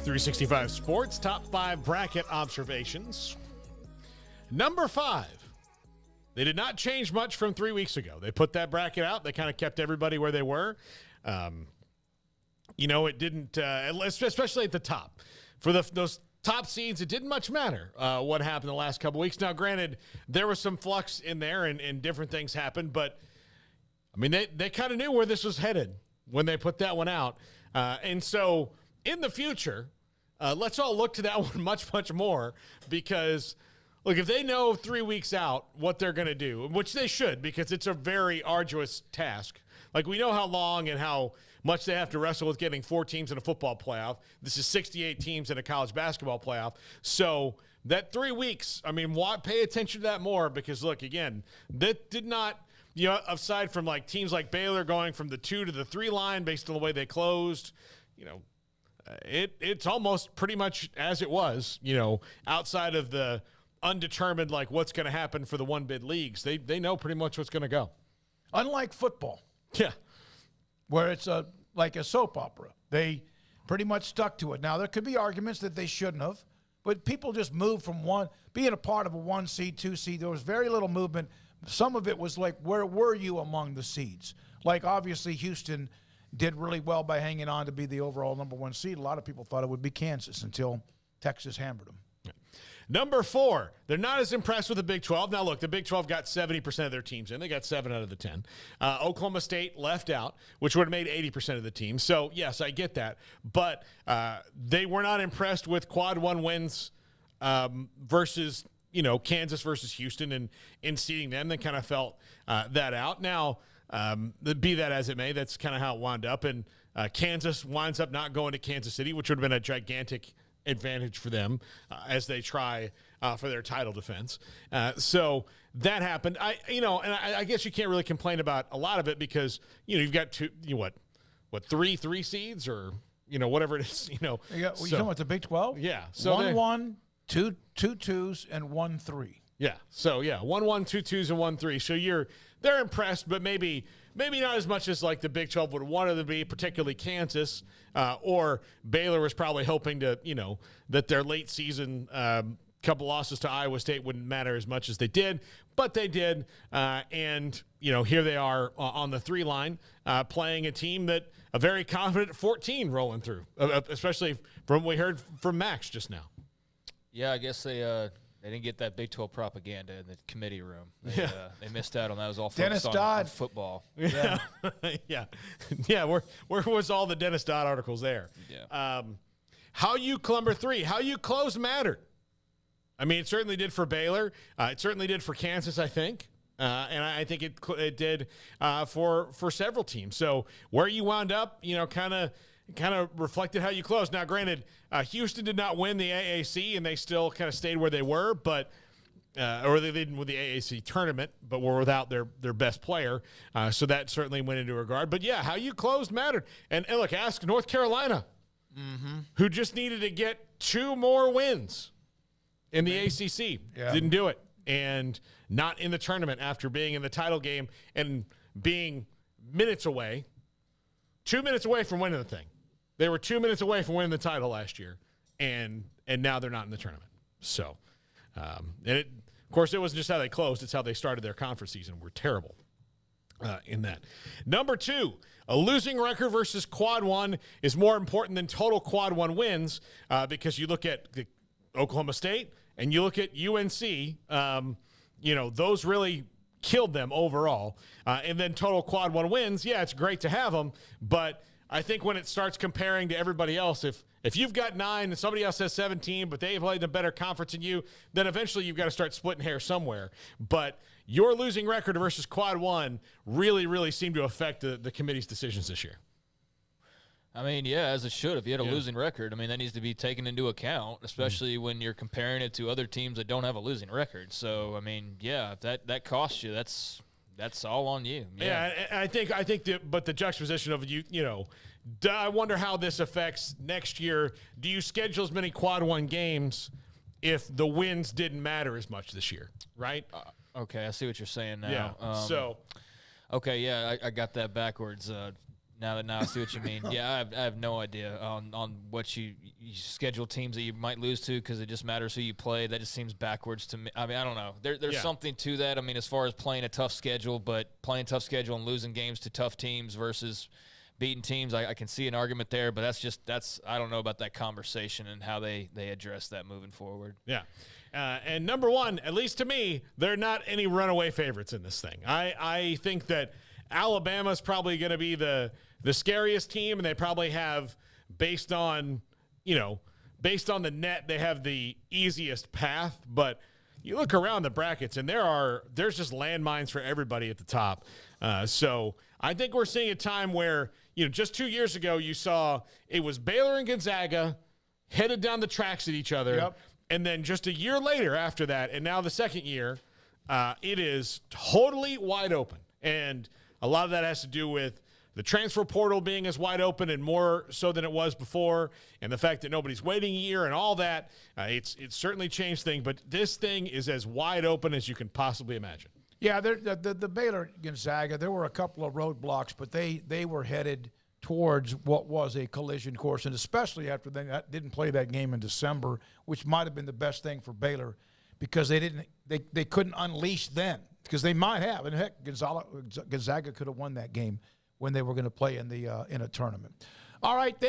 365 Sports, top 5 bracket observations. Number 5. They did not change much from 3 weeks ago. They put that bracket out. They kind of kept everybody where they were. It didn't, especially at the top. For those top seeds, it didn't much matter what happened the last couple weeks. Now, granted, there was some flux in there and different things happened, but, I mean, they kind of knew where this was headed when they put that one out. And so, in the future, let's all look to that one much, much more because, look, if they know 3 weeks out what they're going to do, which they should because it's a very arduous task. Like, we know how long and how much they have to wrestle with getting 4 teams in a football playoff. This is 68 teams in a college basketball playoff. So that 3 weeks, I mean, pay attention to that more because, look, again, that did not, aside from like teams like Baylor going from the 2 to the 3 line based on the way they closed, it's almost pretty much as it was, outside of the undetermined, like what's going to happen for the one bid leagues. They know pretty much what's going to go. Unlike football. Yeah. Where it's like a soap opera. They pretty much stuck to it. Now, there could be arguments that they shouldn't have, but people just moved from being a part of a 1 seed, 2 seed. There was very little movement. Some of it was like, where were you among the seeds? Like, obviously, Houston did really well by hanging on to be the overall number 1 seed. A lot of people thought it would be Kansas until Texas hammered them. Yeah. Number 4, they're not as impressed with the Big 12. Now, look, the Big 12 got 70% of their teams in. They got 7 out of the 10. Oklahoma State left out, which would have made 80% of the team. So, yes, I get that. But they were not impressed with quad 1 wins versus, Kansas versus Houston and in seeding them. They kind of felt that out. Now, be that as it may, that's kind of how it wound up. And Kansas winds up not going to Kansas City, which would have been a gigantic advantage for them as they try for their title defense. So that happened. I guess you can't really complain about a lot of it because, you've got three seeds or, whatever it is, You talking about the Big 12? Yeah. So 1-1, 2 2s, and 1-3. Yeah. So, 1-1, 2 2s, and 1-3. So they're impressed, but maybe not as much as like the Big 12 would want it to be, particularly Kansas, or Baylor was probably hoping to, that their late season couple losses to Iowa State wouldn't matter as much as they did, but they did. And, here they are on the 3 line playing a team that a very confident 14 rolling through, especially from what we heard from Max just now. Yeah, I guess they didn't get that Big 12 propaganda in the committee room. They missed out on that. It was all focused on football. Yeah. Yeah. Where was all the Dennis Dodd articles there? Yeah. Number 3, how you closed mattered. I mean, it certainly did for Baylor. It certainly did for Kansas, I think. And I think it did for several teams. So where you wound up, kind of reflected how you closed. Now, granted, Houston did not win the AAC, and they still kind of stayed where they were, but or they didn't win the AAC tournament, but were without their best player. So that certainly went into regard. But, yeah, how you closed mattered. And look, ask North Carolina, who just needed to get 2 more wins in the ACC. Yeah. Didn't do it. And not in the tournament after being in the title game and being minutes away, 2 minutes away from winning the thing. They were 2 minutes away from winning the title last year, and now they're not in the tournament. So, of course, it wasn't just how they closed. It's how they started their conference season. We're terrible in that. Number 2, a losing record versus quad 1 is more important than total quad 1 wins because you look at the Oklahoma State and you look at UNC, those really killed them overall. And then total quad 1 wins, yeah, it's great to have them, but I think when it starts comparing to everybody else, if you've got 9 and somebody else has 17, but they played a better conference than you, then eventually you've got to start splitting hairs somewhere. But your losing record versus quad 1 really, really seemed to affect the committee's decisions this year. I mean, yeah, as it should. If you had a losing record, I mean, that needs to be taken into account, especially when you're comparing it to other teams that don't have a losing record. So, I mean, yeah, if that costs you, that's all on you. Yeah, I think but the juxtaposition of I wonder how this affects next year. Do you schedule as many quad 1 games if the wins didn't matter as much this year, right? Okay, I see what you're saying now. Yeah. Okay, yeah, I got that backwards. Now I see what you mean. Yeah, I have no idea on what you schedule teams that you might lose to because it just matters who you play. That just seems backwards to me. I mean, I don't know. There's something to that. I mean, as far as playing a tough schedule, but playing tough schedule and losing games to tough teams versus beating teams, I can see an argument there. But that's I don't know about that conversation and how they address that moving forward. Yeah. And number one, at least to me, there are not any runaway favorites in this thing. I think that Alabama's probably going to be the scariest team, and they probably have, based on the net, they have the easiest path. But you look around the brackets, and there's just landmines for everybody at the top. So I think we're seeing a time where, just 2 years ago, you saw it was Baylor and Gonzaga headed down the tracks at each other. Yep. And then just a year later after that, and now the second year, it is totally wide open. And a lot of that has to do with the transfer portal being as wide open and more so than it was before, and the fact that nobody's waiting a year and all that. It's certainly changed things, but this thing is as wide open as you can possibly imagine. Yeah, the Baylor Gonzaga, there were a couple of roadblocks, but they were headed towards what was a collision course, and especially after they didn't play that game in December, which might have been the best thing for Baylor because they couldn't unleash then because they might have, and heck, Gonzaga could have won that game when they were going to play in a tournament. All right,